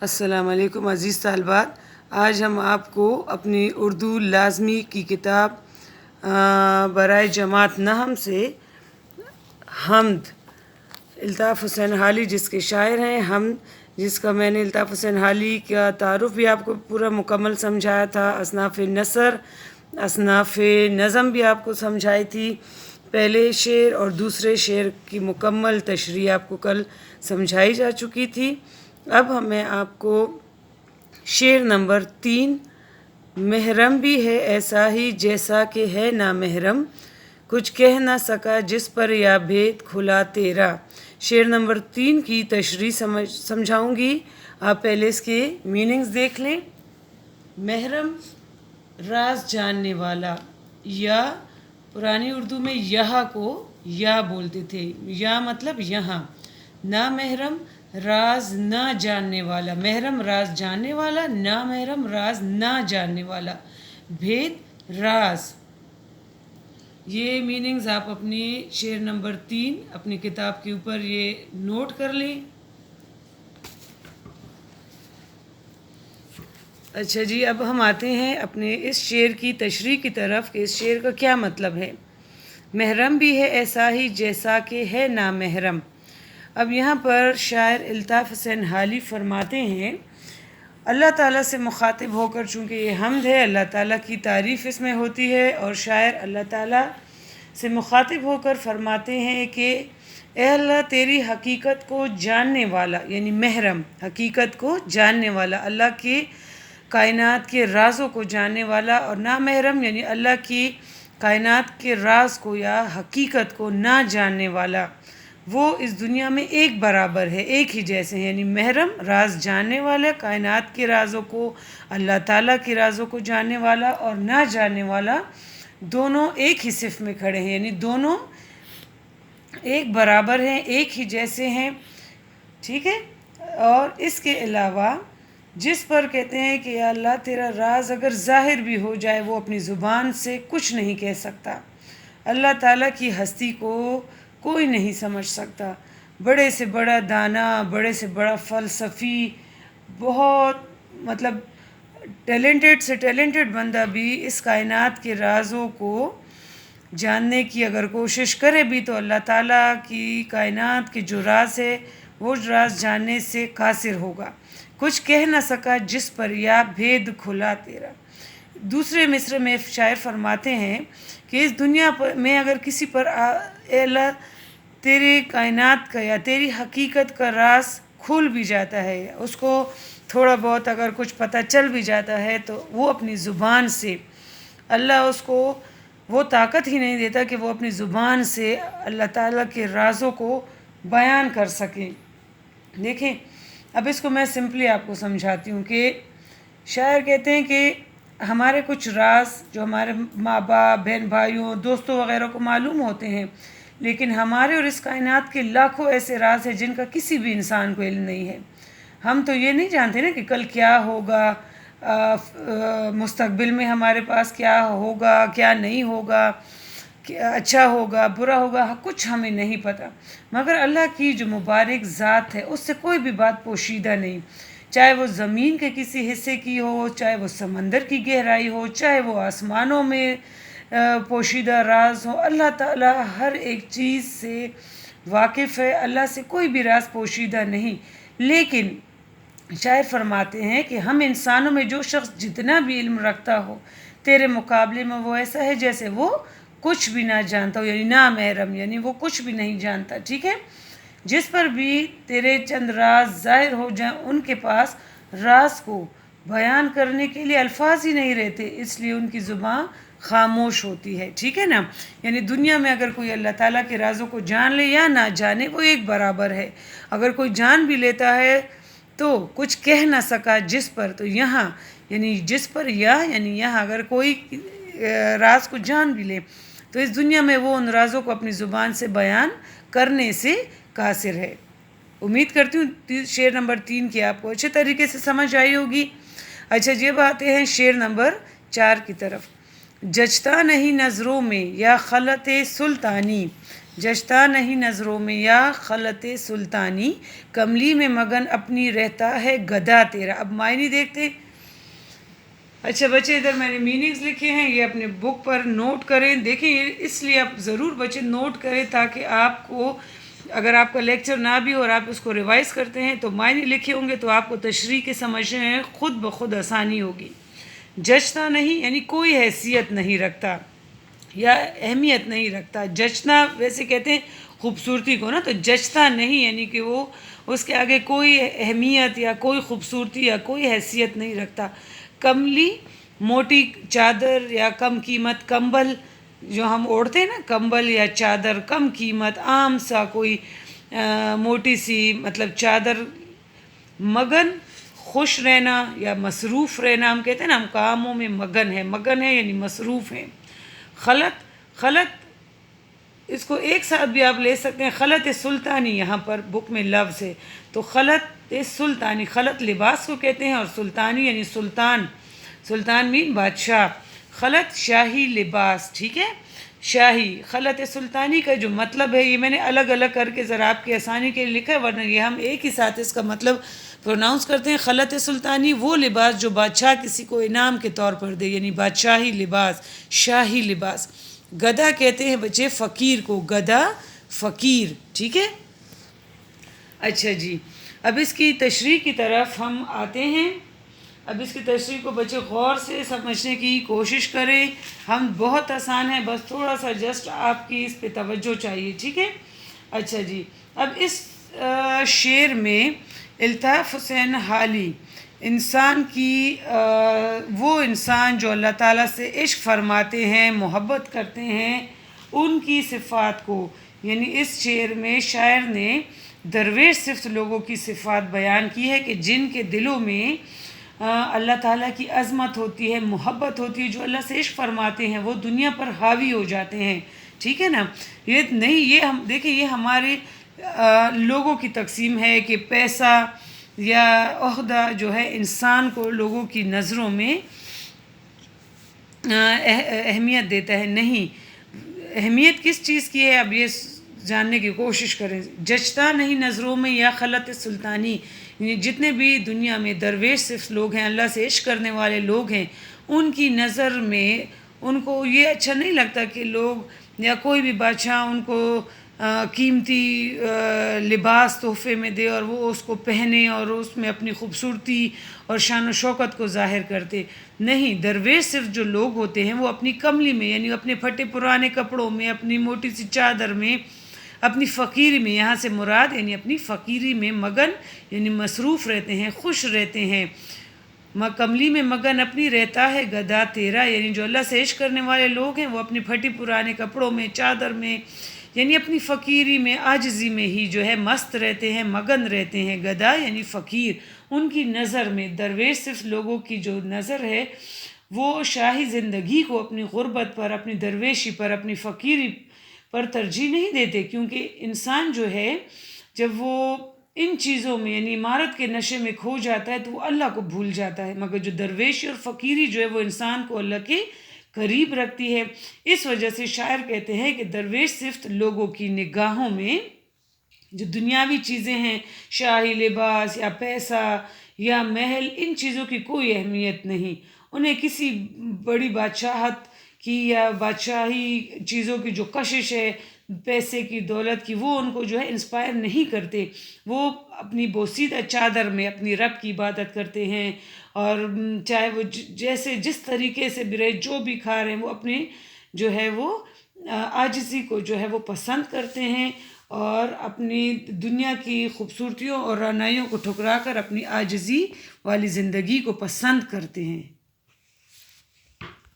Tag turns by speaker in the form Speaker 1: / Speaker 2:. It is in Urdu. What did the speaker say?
Speaker 1: السلام علیکم عزیز طالبات، آج ہم آپ کو اپنی اردو لازمی کی کتاب برائے جماعت نحم سے حمد، الطاف حسین حالی جس کے شاعر ہیں، حمد جس کا میں نے الطاف حسین حالی کا تعارف بھی آپ کو پورا مکمل سمجھایا تھا، اصناف نثر، اصناف نظم بھی آپ کو سمجھائی تھی، پہلے شعر اور دوسرے شعر کی مکمل تشریح آپ کو کل سمجھائی جا چکی تھی۔ اب میں آپ کو شعر نمبر 3، محرم بھی ہے ایسا ہی جیسا کہ ہے نامحرم، کچھ کہہ نہ سکا جس پر یا بھید کھلا تیرا، شعر نمبر 3 کی تشریح سمجھاؤں گی۔ آپ پہلے اس کے میننگز دیکھ لیں۔ محرم راز جاننے والا، یا پرانی اردو میں یہاں کو یا بولتے تھے، یا مطلب یہاں، نامحرم راز نہ جاننے والا، محرم راز جاننے والا، نامحرم راز نہ جاننے والا، بھید راز۔ یہ میننگز آپ اپنی شعر نمبر 3 اپنی کتاب کے اوپر یہ نوٹ کر لیں۔ اچھا جی، اب ہم آتے ہیں اپنے اس شعر کی تشریح کی طرف کہ اس شعر کا کیا مطلب ہے۔ محرم بھی ہے ایسا ہی جیسا کہ ہے نامحرم۔ اب یہاں پر شاعر الطاف حسین حالی فرماتے ہیں، اللہ تعالیٰ سے مخاطب ہو کر، چونکہ یہ حمد ہے، اللہ تعالیٰ کی تعریف اس میں ہوتی ہے، اور شاعر اللہ تعالیٰ سے مخاطب ہو کر فرماتے ہیں کہ اے اللہ، تیری حقیقت کو جاننے والا، یعنی محرم، حقیقت کو جاننے والا، اللہ کی کائنات کے رازوں کو جاننے والا، اور نامحرم یعنی اللہ کی کائنات کے راز کو یا حقیقت کو نہ جاننے والا، وہ اس دنیا میں ایک برابر ہے، ایک ہی جیسے ہیں۔ یعنی محرم راز جاننے والا، کائنات کے رازوں کو، اللہ تعالیٰ کے رازوں کو جاننے والا اور نہ جاننے والا، دونوں ایک ہی صف میں کھڑے ہیں، یعنی دونوں ایک برابر ہیں، ایک ہی جیسے ہیں، ٹھیک ہے۔ اور اس کے علاوہ جس پر کہتے ہیں کہ یا اللہ، تیرا راز اگر ظاہر بھی ہو جائے، وہ اپنی زبان سے کچھ نہیں کہہ سکتا، اللہ تعالیٰ کی ہستی کو کوئی نہیں سمجھ سکتا، بڑے سے بڑا دانا، بڑے سے بڑا فلسفی، بہت مطلب ٹیلنٹڈ سے ٹیلنٹڈ بندہ بھی اس کائنات کے رازوں کو جاننے کی اگر کوشش کرے بھی تو اللہ تعالیٰ کی کائنات کے جو راز ہے وہ راز جاننے سے قاصر ہوگا۔ کچھ کہہ نہ سکا جس پر یا بھید کھلا تیرا۔ دوسرے مصرع میں شاعر فرماتے ہیں کہ اس دنیا میں اگر کسی پر اے اللہ، تیری کائنات کا یا تیری حقیقت کا راز کھل بھی جاتا ہے، اس کو تھوڑا بہت اگر کچھ پتہ چل بھی جاتا ہے، تو وہ اپنی زبان سے، اللہ اس کو وہ طاقت ہی نہیں دیتا کہ وہ اپنی زبان سے اللہ تعالیٰ کے رازوں کو بیان کر سکیں۔ دیکھیں، اب اس کو میں سمپلی آپ کو سمجھاتی ہوں کہ شاعر کہتے ہیں کہ ہمارے کچھ راز جو ہمارے ماں باپ، بہن بھائیوں، دوستوں وغیرہ کو معلوم ہوتے ہیں، لیکن ہمارے اور اس کائنات کے لاکھوں ایسے راز ہیں جن کا کسی بھی انسان کو علم نہیں ہے۔ ہم تو یہ نہیں جانتے نا کہ کل کیا ہوگا، مستقبل میں ہمارے پاس کیا ہوگا، کیا نہیں ہوگا، اچھا ہوگا، برا ہوگا، کچھ ہمیں نہیں پتہ، مگر اللہ کی جو مبارک ذات ہے اس سے کوئی بھی بات پوشیدہ نہیں، چاہے وہ زمین کے کسی حصے کی ہو، چاہے وہ سمندر کی گہرائی ہو، چاہے وہ آسمانوں میں پوشیدہ راز ہو، اللہ تعالیٰ ہر ایک چیز سے واقف ہے، اللہ سے کوئی بھی راز پوشیدہ نہیں۔ لیکن شاعر فرماتے ہیں کہ ہم انسانوں میں جو شخص جتنا بھی علم رکھتا ہو، تیرے مقابلے میں وہ ایسا ہے جیسے وہ کچھ بھی نہ جانتا ہو، یعنی نامحرم، یعنی وہ کچھ بھی نہیں جانتا، ٹھیک ہے۔ جس پر بھی تیرے چند راز ظاہر ہو جائیں، ان کے پاس راز کو بیان کرنے کے لیے الفاظ ہی نہیں رہتے، اس لیے ان کی زبان خاموش ہوتی ہے، ٹھیک ہے نا۔ یعنی دنیا میں اگر کوئی اللہ تعالیٰ کے رازوں کو جان لے یا نہ جانے، وہ ایک برابر ہے۔ اگر کوئی جان بھی لیتا ہے تو کچھ کہہ نہ سکا جس پر، تو یہاں یعنی جس پر یعنی یہاں اگر کوئی راز کو جان بھی لے تو اس دنیا میں وہ ان رازوں کو اپنی زبان سے بیان کرنے سے قاصر ہے۔ امید کرتی ہوں شعر نمبر 3 کی آپ کو اچھے طریقے سے سمجھ آئی ہوگی۔ اچھا جی، اب آتے ہیں شعر نمبر 4 کی طرف۔ جچتا نہیں نظروں میں یا خلط سلطانی، جچتا نہیں نظروں میں یا خلط سلطانی، کملی میں مگن اپنی رہتا ہے گدا تیرا۔ اب معنی دیکھتے ہیں۔ اچھا بچے، ادھر میں نے میننگز لکھے ہیں، یہ اپنے بک پر نوٹ کریں۔ دیکھیں یہ اس لیے آپ ضرور بچے نوٹ کریں تاکہ آپ کو اگر آپ کا لیکچر نہ بھی ہو اور آپ اس کو ریوائز کرتے ہیں تو معنی لکھے ہوں گے تو آپ کو تشریح کے سمجھنے میں خود بخود آسانی ہوگی۔ جچتا نہیں یعنی کوئی حیثیت نہیں رکھتا یا اہمیت نہیں رکھتا۔ جچنا ویسے کہتے ہیں خوبصورتی کو نا، تو جچتا نہیں یعنی کہ وہ اس کے آگے کوئی اہمیت یا کوئی خوبصورتی یا کوئی حیثیت نہیں رکھتا۔ کملی موٹی چادر یا کم قیمت کمبل جو ہم اوڑھتے ہیں نا، کمبل یا چادر کم قیمت عام سا کوئی موٹی سی مطلب چادر۔ مگن خوش رہنا یا مصروف رہنا، ہم کہتے ہیں نا ہم کاموں میں مگن ہے یعنی مصروف ہیں۔ خلط اس کو ایک ساتھ بھی آپ لے سکتے ہیں، خلط سلطانی یہاں پر بک میں لفظ ہے، تو خلط سلطانی، خلط لباس کو کہتے ہیں اور سلطانی یعنی سلطان مین بادشاہ۔ خلط شاہی لباس، ٹھیک ہے، شاہی۔ خلط سلطانی کا جو مطلب ہے یہ میں نے الگ الگ کر کے ذرا آپ کی آسانی کے لیے لکھا ہے، ورنہ یہ ہم ایک ہی ساتھ اس کا مطلب پروناؤنس کرتے ہیں۔ خلط سلطانی وہ لباس جو بادشاہ کسی کو انعام کے طور پر دے، یعنی بادشاہی لباس، شاہی لباس۔ گدھا کہتے ہیں بچے فقیر کو، گدھا فقیر، ٹھیک ہے۔ اچھا جی، اب اس کی تشریح کی طرف ہم آتے ہیں۔ اب اس کی تشریح کو بچے غور سے سمجھنے کی کوشش کریں۔ ہم بہت آسان ہے، بس تھوڑا سا جسٹ آپ کی اس پہ توجہ چاہیے، ٹھیک ہے۔ اچھا جی، اب اس شعر میں الطاف حسین حالی انسان کی وہ انسان جو اللہ تعالیٰ سے عشق فرماتے ہیں، محبت کرتے ہیں، ان کی صفات کو، یعنی اس شعر میں شاعر نے درویش صفت لوگوں کی صفات بیان کی ہے کہ جن کے دلوں میں اللہ تعالیٰ کی عظمت ہوتی ہے، محبت ہوتی ہے، جو اللہ سے عشق فرماتے ہیں وہ دنیا پر حاوی ہو جاتے ہیں، ٹھیک ہے نا۔ یہ نہیں، یہ ہم دیکھیں یہ ہمارے لوگوں کی تقسیم ہے کہ پیسہ یا عہدہ جو ہے انسان کو لوگوں کی نظروں میں اہمیت دیتا ہے۔ نہیں، اہمیت کس چیز کی ہے اب یہ جاننے کی کوشش کریں۔ جچتا نہیں نظروں میں یا خلط سلطانی، یعنی جتنے بھی دنیا میں درویش صرف لوگ ہیں، اللہ سے عشق کرنے والے لوگ ہیں، ان کی نظر میں ان کو یہ اچھا نہیں لگتا کہ لوگ یا کوئی بھی بادشاہ ان کو قیمتی لباس تحفے میں دے اور وہ اس کو پہنے اور اس میں اپنی خوبصورتی اور شان و شوکت کو ظاہر کرتے۔ نہیں، درویش صرف جو لوگ ہوتے ہیں وہ اپنی کملی میں یعنی اپنے پھٹے پرانے کپڑوں میں، اپنی موٹی سی چادر میں، اپنی فقیری میں، یہاں سے مراد یعنی اپنی فقیری میں مگن یعنی مصروف رہتے ہیں، خوش رہتے ہیں۔ کملی میں مگن اپنی رہتا ہے گدا تیرا، یعنی جو اللہ سے عشق کرنے والے لوگ ہیں وہ اپنی پھٹی پرانے کپڑوں میں، چادر میں، یعنی اپنی فقیری میں، عاجزی میں ہی جو ہے مست رہتے ہیں، مگن رہتے ہیں۔ گدا یعنی فقیر، ان کی نظر میں درویش صرف لوگوں کی جو نظر ہے وہ شاہی زندگی کو اپنی غربت پر، اپنی درویشی پر، اپنی فقیری پر ترجیح نہیں دیتے، کیونکہ انسان جو ہے جب وہ ان چیزوں میں یعنی عمارت کے نشے میں کھو جاتا ہے تو وہ اللہ کو بھول جاتا ہے، مگر جو درویشی اور فقیری جو ہے وہ انسان کو اللہ کے قریب رکھتی ہے۔ اس وجہ سے شاعر کہتے ہیں کہ درویش صفت لوگوں کی نگاہوں میں جو دنیاوی چیزیں ہیں، شاہی لباس یا پیسہ یا محل، ان چیزوں کی کوئی اہمیت نہیں، انہیں کسی بڑی بادشاہت کی یا بادشاہی چیزوں کی جو کشش ہے، پیسے کی، دولت کی، وہ ان کو جو ہے انسپائر نہیں کرتے۔ وہ اپنی بوسیدہ چادر میں اپنی رب کی عبادت کرتے ہیں، اور چاہے وہ جیسے جس طریقے سے بھی رہے، جو بھی کھا رہے ہیں، وہ اپنے جو ہے وہ عاجزی کو جو ہے وہ پسند کرتے ہیں اور اپنی دنیا کی خوبصورتیوں اور رعنائیوں کو ٹھکرا کر اپنی عاجزی والی زندگی کو پسند کرتے ہیں۔